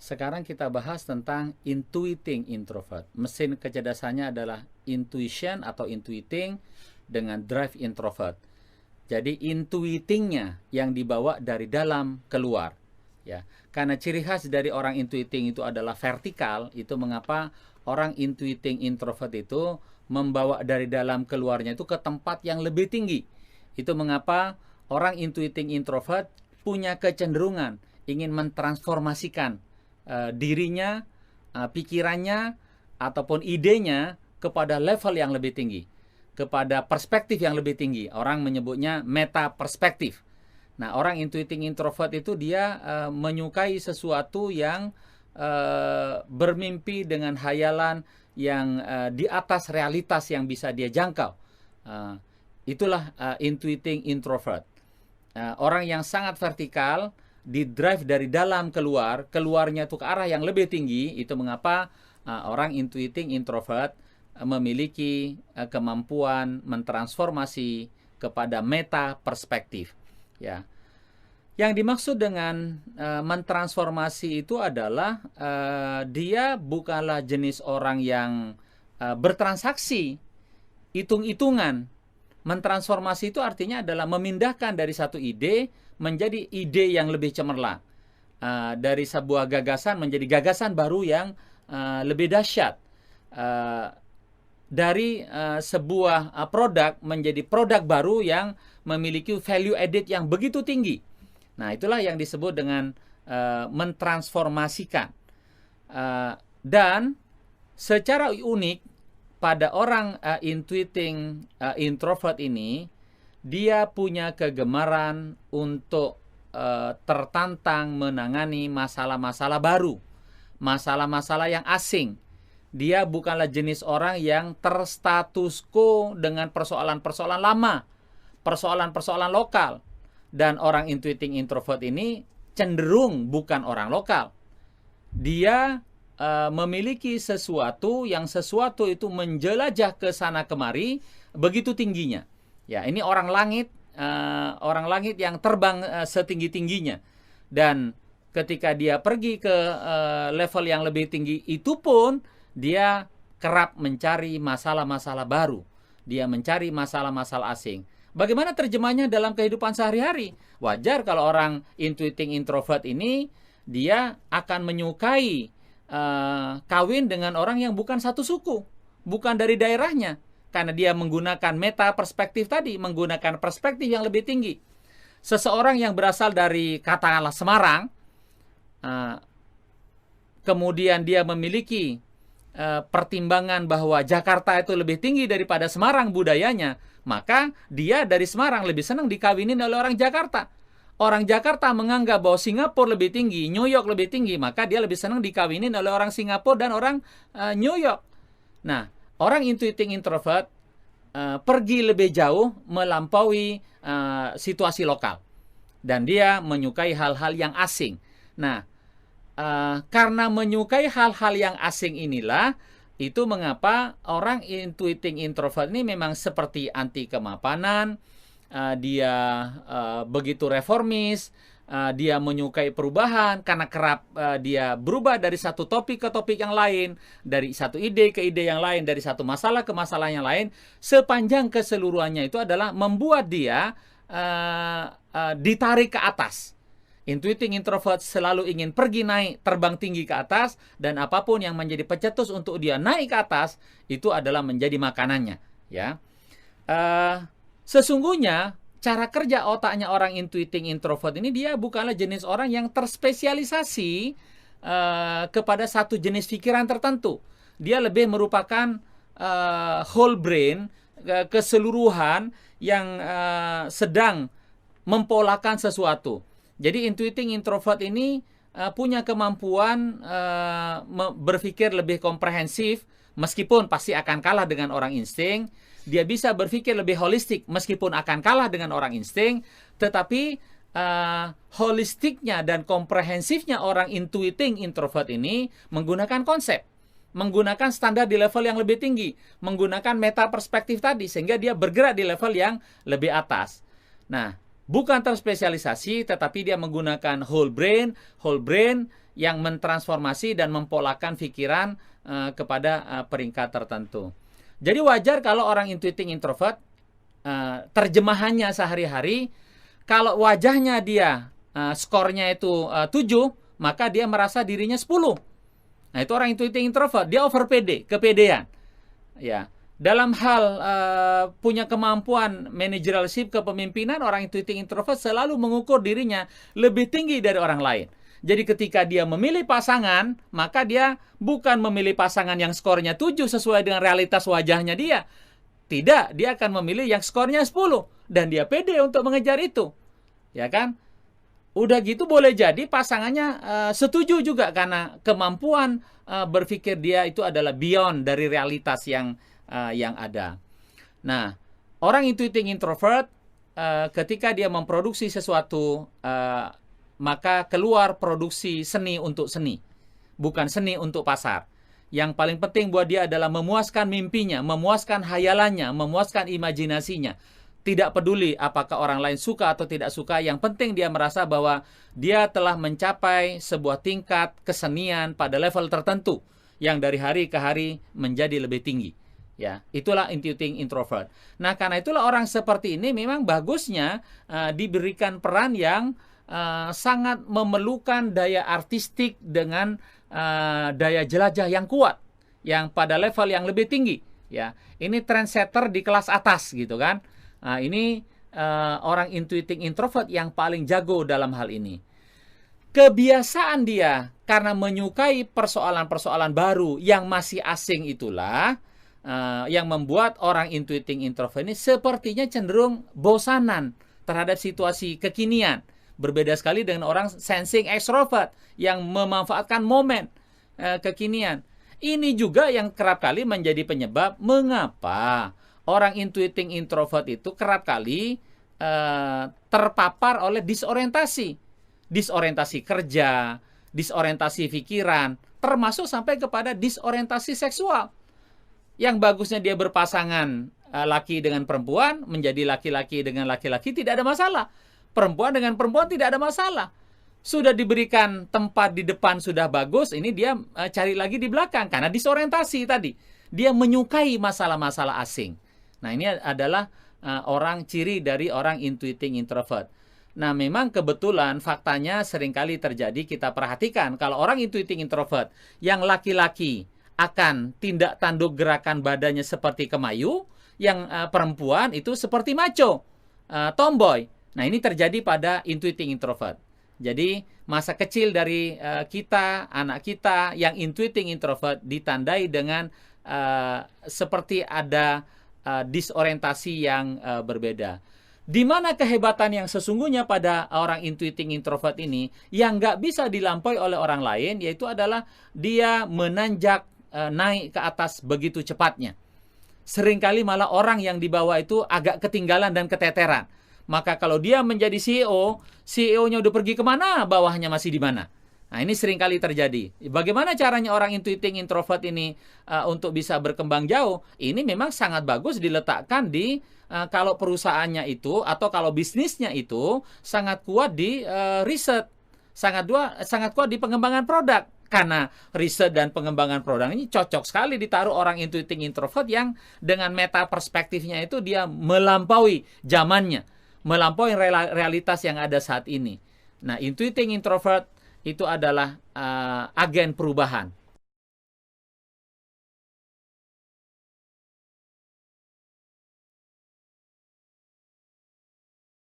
Sekarang kita bahas tentang intuiting introvert. Mesin kecerdasannya adalah intuition atau intuiting dengan drive introvert. Jadi intuitingnya yang dibawa dari dalam keluar. Ya, karena ciri khas dari orang intuiting itu adalah vertikal, itu mengapa orang intuiting introvert itu membawa dari dalam keluarnya itu ke tempat yang lebih tinggi. Itu mengapa orang intuiting introvert punya kecenderungan ingin mentransformasikan dirinya, pikirannya, ataupun idenya kepada level yang lebih tinggi, kepada perspektif yang lebih tinggi. Orang menyebutnya meta perspektif. Nah, orang intuiting introvert itu dia menyukai sesuatu yang bermimpi dengan hayalan yang di atas realitas yang bisa dia jangkau. Itulah intuiting introvert. Orang yang sangat vertikal, di drive dari dalam keluar, keluarnya itu ke arah yang lebih tinggi. Itu mengapa orang intuiting introvert memiliki kemampuan mentransformasi kepada meta perspektif. Ya, yang dimaksud dengan mentransformasi itu adalah dia bukanlah jenis orang yang bertransaksi, hitung-hitungan. Mentransformasi itu artinya adalah memindahkan dari satu ide menjadi ide yang lebih cemerlang. Dari sebuah gagasan menjadi gagasan baru yang lebih dahsyat. Dari sebuah produk menjadi produk baru yang memiliki value added yang begitu tinggi. Nah, itulah yang disebut dengan mentransformasikan. Dan secara unik, pada orang intuiting introvert ini, dia punya kegemaran untuk tertantang menangani masalah-masalah baru, masalah-masalah yang asing. Dia bukanlah jenis orang yang terstatus quo dengan persoalan-persoalan lama, persoalan-persoalan lokal. Dan orang intuiting introvert ini cenderung bukan orang lokal. Dia memiliki sesuatu itu menjelajah ke sana kemari begitu tingginya. Ya, ini orang langit yang terbang setinggi-tingginya. Dan ketika dia pergi ke level yang lebih tinggi itu pun dia kerap mencari masalah-masalah baru. Dia mencari masalah-masalah asing. Bagaimana terjemahnya dalam kehidupan sehari-hari? Wajar kalau orang intuiting introvert ini dia akan menyukai kawin dengan orang yang bukan satu suku, bukan dari daerahnya, karena dia menggunakan meta perspektif tadi, menggunakan perspektif yang lebih tinggi. Seseorang yang berasal dari katakanlah Semarang, kemudian dia memiliki pertimbangan bahwa Jakarta itu lebih tinggi daripada Semarang budayanya, maka dia dari Semarang lebih senang dikawinin oleh orang Jakarta. Orang Jakarta menganggap bahwa Singapura lebih tinggi, New York lebih tinggi, maka dia lebih senang dikawinin oleh orang Singapura dan orang New York. Nah, orang intuiting introvert pergi lebih jauh melampaui situasi lokal. Dan dia menyukai hal-hal yang asing. Nah, karena menyukai hal-hal yang asing inilah, itu mengapa orang intuiting introvert ini memang seperti anti kemapanan. Dia begitu reformis, dia menyukai perubahan karena kerap dia berubah dari satu topik ke topik yang lain, dari satu ide ke ide yang lain, dari satu masalah ke masalah yang lain, sepanjang keseluruhannya itu adalah membuat dia ditarik ke atas. Intuiting introvert selalu ingin pergi naik, terbang tinggi ke atas, dan apapun yang menjadi pencetus untuk dia naik ke atas, itu adalah menjadi makanannya. Ya. Sesungguhnya cara kerja otaknya orang intuiting introvert ini, dia bukanlah jenis orang yang terspesialisasi kepada satu jenis pikiran tertentu. Dia lebih merupakan whole brain, keseluruhan yang sedang mempolakan sesuatu. Jadi intuiting introvert ini punya kemampuan berpikir lebih komprehensif, meskipun pasti akan kalah dengan orang insting. Dia bisa berpikir lebih holistik meskipun akan kalah dengan orang insting, tetapi holistiknya dan komprehensifnya orang intuiting introvert ini menggunakan konsep, menggunakan standar di level yang lebih tinggi, menggunakan meta perspektif tadi, sehingga dia bergerak di level yang lebih atas. Nah, Bukan terspesialisasi, tetapi dia menggunakan whole brain yang mentransformasi dan mempolakan pikiran kepada peringkat tertentu. Jadi wajar kalau orang intuiting introvert, terjemahannya sehari-hari, kalau wajahnya dia skornya itu 7, maka dia merasa dirinya 10. Nah, itu orang intuiting introvert, dia over pede, kepedean. Ya. Dalam hal punya kemampuan managerialship, kepemimpinan, orang intuiting introvert selalu mengukur dirinya lebih tinggi dari orang lain. Jadi ketika dia memilih pasangan, maka dia bukan memilih pasangan yang skornya 7 sesuai dengan realitas wajahnya dia. Tidak, dia akan memilih yang skornya 10 dan dia pede untuk mengejar itu. Ya kan? Udah gitu boleh jadi pasangannya setuju juga karena kemampuan berpikir dia itu adalah beyond dari realitas yang ada. Nah, orang intuiting introvert ketika dia memproduksi sesuatu, maka keluar produksi seni untuk seni, bukan seni untuk pasar. Yang paling penting buat dia adalah memuaskan mimpinya, memuaskan hayalannya, memuaskan imajinasinya. Tidak peduli apakah orang lain suka atau tidak suka, yang penting dia merasa bahwa dia telah mencapai sebuah tingkat kesenian pada level tertentu yang dari hari ke hari menjadi lebih tinggi. Ya, itulah intuiting introvert. Nah, karena itulah orang seperti ini memang bagusnya diberikan peran yang sangat memerlukan daya artistik dengan daya jelajah yang kuat, yang pada level yang lebih tinggi. Ya, ini trendsetter di kelas atas gitu kan. Nah, ini orang intuiting introvert yang paling jago dalam hal ini. Kebiasaan dia karena menyukai persoalan-persoalan baru yang masih asing itulah yang membuat orang intuiting introvert ini sepertinya cenderung bosanan terhadap situasi kekinian. Berbeda sekali dengan orang sensing extrovert yang memanfaatkan momen kekinian. Ini juga yang kerap kali menjadi penyebab mengapa orang intuiting introvert itu kerap kali terpapar oleh disorientasi. Disorientasi kerja, disorientasi pikiran, termasuk sampai kepada disorientasi seksual. Yang bagusnya dia berpasangan laki dengan perempuan, menjadi laki-laki dengan laki-laki, tidak ada masalah. Perempuan dengan perempuan tidak ada masalah. Sudah diberikan tempat di depan sudah bagus, ini dia cari lagi di belakang karena disorientasi tadi. Dia menyukai masalah-masalah asing. Nah, ini adalah orang ciri dari orang intuiting introvert. Nah, memang kebetulan faktanya seringkali terjadi, kita perhatikan kalau orang intuiting introvert yang laki-laki akan tindak tanduk gerakan badannya seperti kemayu, yang perempuan itu seperti macho, tomboy. Nah, ini terjadi pada intuiting introvert. Jadi, masa kecil dari kita, anak kita yang intuiting introvert ditandai dengan seperti ada disorientasi yang berbeda. Di mana kehebatan yang sesungguhnya pada orang intuiting introvert ini yang nggak bisa dilampaui oleh orang lain, yaitu adalah dia menanjak naik ke atas begitu cepatnya. Seringkali malah orang yang di bawah itu agak ketinggalan dan keteteran. Maka kalau dia menjadi CEO, CEO-nya udah pergi kemana, bawahnya masih di mana. Nah, ini seringkali terjadi. Bagaimana caranya orang intuiting introvert ini untuk bisa berkembang jauh? Ini memang sangat bagus diletakkan di kalau perusahaannya itu atau kalau bisnisnya itu sangat kuat di riset, sangat kuat di pengembangan produk. Karena riset dan pengembangan produk ini cocok sekali ditaruh orang intuiting introvert yang dengan meta perspektifnya itu dia melampaui zamannya, melampaui realitas yang ada saat ini. Nah, intuiting introvert itu adalah agen perubahan.